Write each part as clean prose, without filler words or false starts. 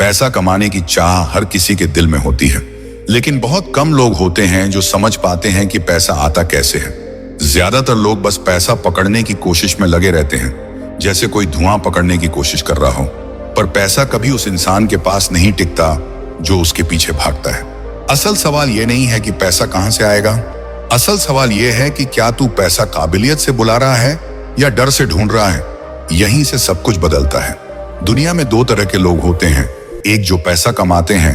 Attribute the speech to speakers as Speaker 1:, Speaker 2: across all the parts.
Speaker 1: पैसा कमाने की चाह हर किसी के दिल में होती है, लेकिन बहुत कम लोग होते हैं जो समझ पाते हैं कि पैसा आता कैसे है। ज्यादातर लोग बस पैसा पकड़ने की कोशिश में लगे रहते हैं, जैसे कोई धुआं पकड़ने की कोशिश कर रहा हो। पर पैसा कभी उस इंसान के पास नहीं टिकता जो उसके पीछे भागता है। असल सवाल यह नहीं है कि पैसा कहां से आएगा, असल सवाल यह है कि क्या तू पैसा काबिलियत से बुला रहा है या डर से ढूंढ रहा है। यहीं से सब कुछ बदलता है। दुनिया में दो तरह के लोग होते हैं, एक जो पैसा कमाते हैं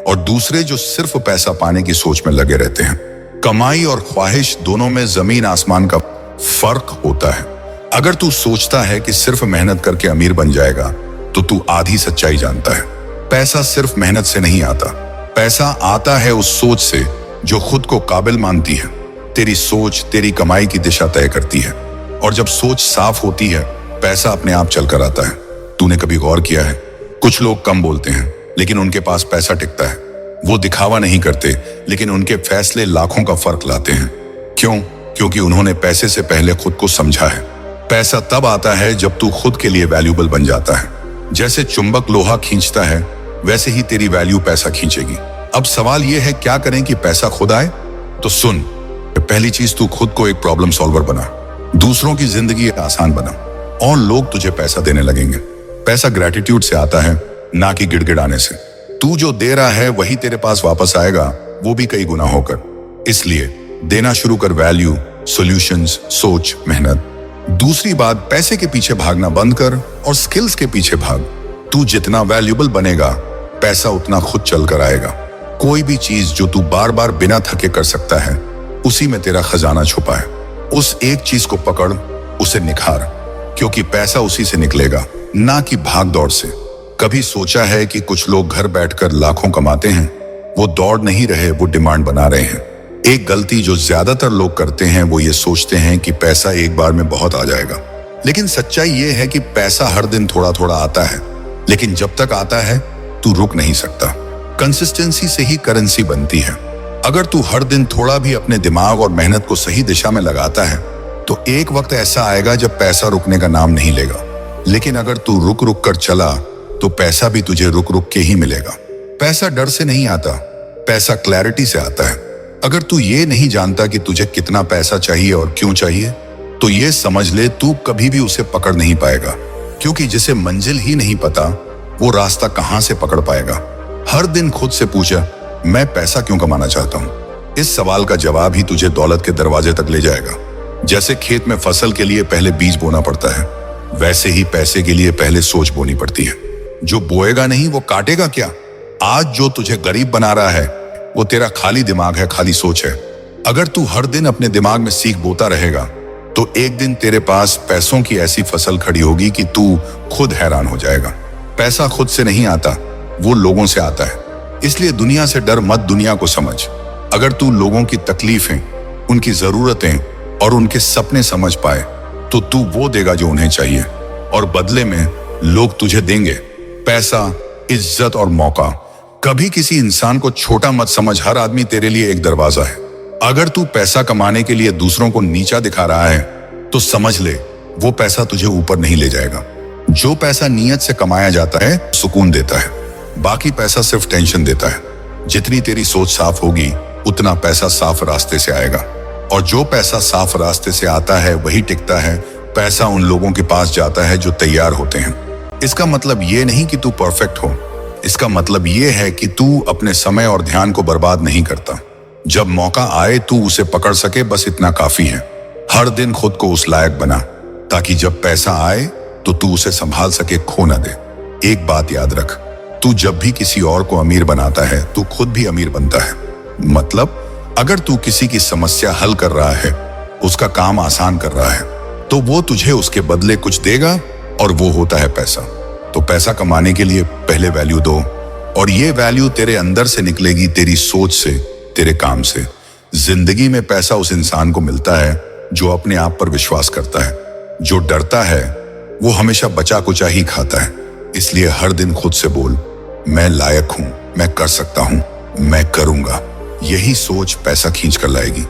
Speaker 1: और दूसरे जो सिर्फ पैसा पाने की सोच में लगे रहते हैं। कमाई और ख्वाहिश दोनों में जमीन आसमान का फर्क होता है। अगर तू सोचता है कि सिर्फ मेहनत करके अमीर बन जाएगा तो तू आधी सच्चाई जानता है। पैसा सिर्फ मेहनत से नहीं आता, पैसा आता है उस सोच से जो खुद को काबिल मानती है। तेरी सोच तेरी कमाई की दिशा तय करती है, और जब सोच साफ होती है पैसा अपने आप चलकर आता है। तूने कभी गौर किया है, कुछ लोग कम बोलते हैं लेकिन उनके पास पैसा टिकता है। वो दिखावा नहीं करते लेकिन उनके फैसले लाखों का फर्क लाते हैं। क्यों? क्योंकि उन्होंने पैसे से पहले खुद को समझा है। पैसा तब आता है जब तू खुद के लिए वैल्यूबल बन जाता है। जैसे चुंबक लोहा खींचता है, वैसे ही तेरी वैल्यू पैसा खींचेगी। अब सवाल यह है, क्या करें कि पैसा खुद आए? तो सुन, पहली चीज, तू खुद को एक प्रॉब्लम सॉल्वर बना, दूसरों की जिंदगी आसान बना, और लोग तुझे पैसा देने लगेंगे। पैसा ग्रेटिट्यूड से आता है, ना कि गिड़गिड़ाने से। तू जो दे रहा है वही तेरे पास वापस आएगा, वो भी कई गुना होकर। इसलिए देना शुरू कर। वैल्यू, सॉल्यूशंस, सोच, मेहनत। दूसरी बात, पैसे के पीछे भागना बंद कर और स्किल्स के पीछे भाग। तू जितना वैल्यूबल बनेगा, पैसा उतना खुद चलकर आएगा। कोई भी चीज जो तू बार बार बिना थके कर सकता है, उसी में तेरा खजाना छुपा है। उस एक चीज को पकड़, उसे निखार, क्योंकि पैसा उसी से निकलेगा, ना कि भाग दौड़ से। कभी सोचा है कि कुछ लोग घर बैठकर लाखों कमाते हैं? वो दौड़ नहीं रहे, वो डिमांड बना रहे हैं। एक गलती जो ज्यादातर लोग करते हैं वो ये सोचते हैं कि पैसा एक बार में बहुत आ जाएगा। लेकिन सच्चाई ये है कि पैसा हर दिन थोड़ा थोड़ा आता है, लेकिन जब तक आता है तू रुक नहीं सकता। कंसिस्टेंसी से ही करेंसी बनती है। अगर तू हर दिन थोड़ा भी अपने दिमाग और मेहनत को सही दिशा में लगाता है तो एक वक्त ऐसा आएगा जब पैसा रुकने का नाम नहीं लेगा। लेकिन अगर तू रुक रुक कर चला तो पैसा भी तुझे रुक रुक के ही मिलेगा। पैसा डर से नहीं आता, पैसा क्लैरिटी से आता है। अगर तू ये नहीं जानता कि तुझे कितना पैसा चाहिए और क्यों चाहिए, तो ये समझ ले तू कभी भी उसे पकड़ नहीं पाएगा, क्योंकि जिसे मंजिल ही नहीं पता वो रास्ता कहां से पकड़ पाएगा। हर दिन खुद से पूछा, मैं पैसा क्यों कमाना चाहता हूं? इस सवाल का जवाब ही तुझे दौलत के दरवाजे तक ले जाएगा। जैसे खेत में फसल के लिए पहले बीज बोना पड़ता है, वैसे ही पैसे के लिए पहले सोच बोनी पड़ती है। जो बोएगा नहीं वो काटेगा क्या? आज जो तुझे गरीब बना रहा है वो तेरा खाली दिमाग है, खाली सोच है। अगर तू हर दिन अपने दिमाग में सीख बोता रहेगा तो एक दिन तेरे पास पैसों की ऐसी फसल खड़ी होगी कि तू खुद हैरान हो जाएगा। पैसा खुद से नहीं आता, वो लोगों से आता है। इसलिए दुनिया से डर मत, दुनिया को समझ। अगर तू लोगों की तकलीफें, उनकी जरूरतें और उनके सपने समझ पाए तो तू वो देगा जो उन्हें चाहिए, और बदले में लोग तुझे देंगे पैसा, इज्जत और मौका। कभी किसी इंसान को छोटा मत समझ, हर आदमी तेरे लिए एक दरवाजा है। अगर तू पैसा कमाने के लिए दूसरों को नीचा दिखा रहा है तो समझ ले वो पैसा तुझे ऊपर नहीं ले जाएगा। जो पैसा नीयत से कमाया जाता है सुकून देता है, बाकी पैसा सिर्फ टेंशन देता है। जितनी तेरी सोच साफ होगी उतना पैसा साफ रास्ते से आएगा, और जो पैसा साफ रास्ते से आता है वही टिकता है। पैसा उन लोगों के पास जाता है जो तैयार होते हैं। इसका मतलब ये नहीं कि तू परफेक्ट हो, इसका मतलब ये है कि तू अपने समय और ध्यान को बर्बाद नहीं करता। जब मौका आए तू उसे पकड़ सके, बस इतना काफी है। हर दिन खुद को उस लायक बना ताकि जब पैसा आए तो तू उसे संभाल सके, खो ना दे। एक बात याद रख, तू जब भी किसी और को अमीर बनाता है तू खुद भी अमीर बनता है। मतलब अगर तू किसी की समस्या हल कर रहा है, उसका काम आसान कर रहा है, तो वो तुझे उसके बदले कुछ देगा, और वो होता है पैसा। तो पैसा कमाने के लिए पहले वैल्यू दो, और ये वैल्यू तेरे अंदर से निकलेगी, तेरी सोच से, तेरे काम से। जिंदगी में पैसा उस इंसान को मिलता है जो अपने आप पर विश्वास करता है। जो डरता है वो हमेशा बचा कुचा ही खाता है। इसलिए हर दिन खुद से बोल, मैं लायक हूं, मैं कर सकता हूं, मैं करूंगा। यही सोच पैसा खींच कर लाएगी।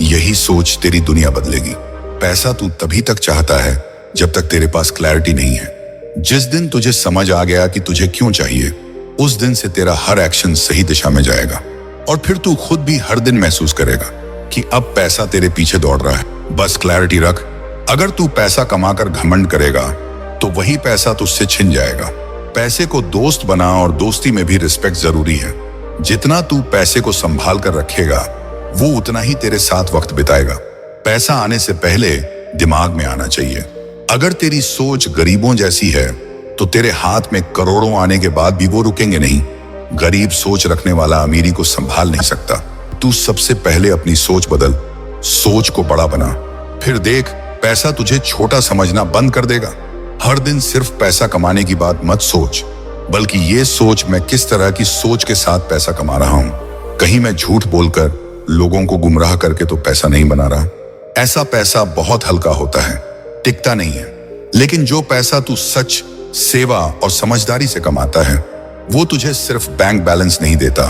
Speaker 1: यही सोच तेरी दुनिया बदलेगी। पैसा तू तभी तक चाहता है जब तक तेरे पास क्लैरिटी नहीं है। जिस दिन तुझे समझ आ गया कि तुझे क्यों चाहिए, उस दिन से तेरा हर एक्शन सही दिशा में जाएगा और फिर तू खुद भी हर दिन महसूस करेगा कि अब पैसा तेरे पीछे दौड़ रहा है। बस क्लैरिटी रख, अगर तू पैसा कमाकर घमंड करेगा तो वही पैसा तुझसे छिन जाएगा। पैसे को दोस्त बना और दोस्ती में भी रिस्पेक्ट जरूरी है। जितना तू पैसे को संभाल कर रखेगा वो उतना ही तेरे साथ वक्त बिताएगा। पैसा आने से पहले दिमाग में आना चाहिए। अगर तेरी सोच गरीबों जैसी है तो तेरे हाथ में करोड़ों आने के बाद भी वो रुकेंगे नहीं। गरीब सोच रखने वाला अमीरी को संभाल नहीं सकता। तू सबसे पहले अपनी सोच बदल, सोच को बड़ा बना, फिर देख पैसा तुझे छोटा समझना बंद कर देगा। हर दिन सिर्फ पैसा कमाने की बात मत सोच, बल्कि ये सोच मैं किस तरह की सोच के साथ पैसा कमा रहा हूं। कहीं मैं झूठ बोलकर लोगों को गुमराह करके तो पैसा नहीं बना रहा। ऐसा पैसा बहुत हल्का होता है, टिकता नहीं है। लेकिन जो पैसा तू सच, सेवा और समझदारी से कमाता है वो तुझे सिर्फ बैंक बैलेंस नहीं देता,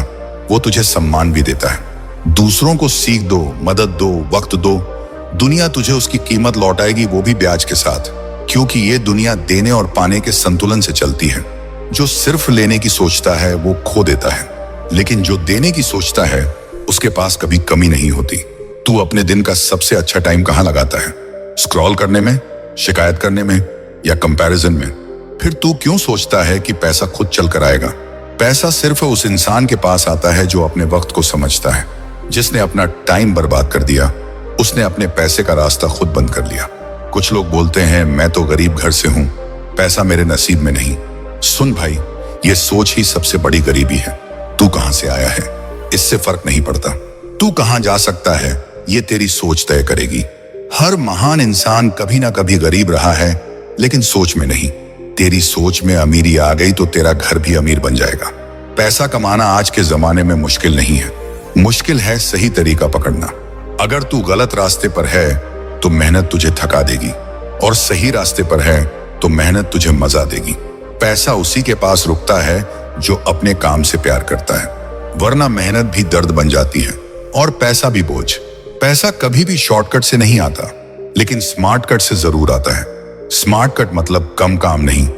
Speaker 1: वो तुझे सम्मान भी देता है। दूसरों को सीख दो, मदद दो, वक्त दो, दुनिया तुझे उसकी कीमत लौटाएगी, वो भी ब्याज के साथ। क्योंकि ये दुनिया देने और पाने के संतुलन से चलती है। जो सिर्फ लेने की सोचता है वो खो देता है, लेकिन जो देने की सोचता है उसके पास कभी कमी नहीं होती। तू अपने दिन का सबसे अच्छा टाइम कहाँ लगाता है? स्क्रॉल करने में, शिकायत करने में या कंपैरिजन में? फिर तू क्यों सोचता है कि पैसा खुद चल कर आएगा? पैसा सिर्फ उस इंसान के पास आता है जो अपने वक्त को समझता है। जिसने अपना टाइम बर्बाद कर दिया उसने अपने पैसे का रास्ता खुद बंद कर लिया। कुछ लोग बोलते हैं मैं तो गरीब घर से हूं, पैसा मेरे नसीब में नहीं। सुन भाई, ये सोच ही सबसे बड़ी गरीबी है। तू कहां से आया है इससे फर्क नहीं पड़ता, तू कहां जा सकता है ये तेरी सोच तय करेगी। हर महान इंसान कभी ना कभी गरीब रहा है, लेकिन सोच में नहीं। तेरी सोच में अमीरी आ गई तो तेरा घर भी अमीर बन जाएगा। पैसा कमाना आज के जमाने में मुश्किल नहीं है, मुश्किल है सही तरीका पकड़ना। अगर तू गलत रास्ते पर है तो मेहनत तुझे थका देगी, और सही रास्ते पर है तो मेहनत तुझे मजा देगी। पैसा उसी के पास रुकता है जो अपने काम से प्यार करता है, वरना मेहनत भी दर्द बन जाती है और पैसा भी बोझ। पैसा कभी भी शॉर्टकट से नहीं आता, लेकिन स्मार्ट कट से जरूर आता है। स्मार्ट कट मतलब कम काम नहीं,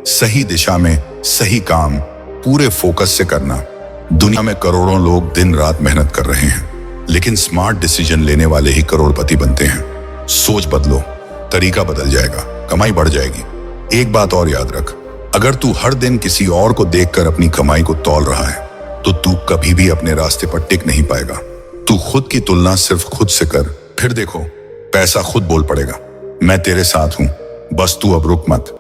Speaker 1: सही दिशा में सही काम पूरे फोकस से करना। दुनिया में करोड़ों लोग दिन रात मेहनत कर रहे हैं, लेकिन स्मार्ट डिसीजन लेने वाले ही करोड़पति बनते हैं। सोच बदलो, तरीका बदल जाएगा, कमाई बढ़ जाएगी। एक बात और याद रख, अगर तू हर दिन किसी और को देखकर अपनी कमाई को तौल रहा है तो तू कभी भी अपने रास्ते पर टिक नहीं पाएगा। तू खुद की तुलना सिर्फ खुद से कर, फिर देखो पैसा खुद बोल पड़ेगा मैं तेरे साथ हूं, बस तू अब रुक मत।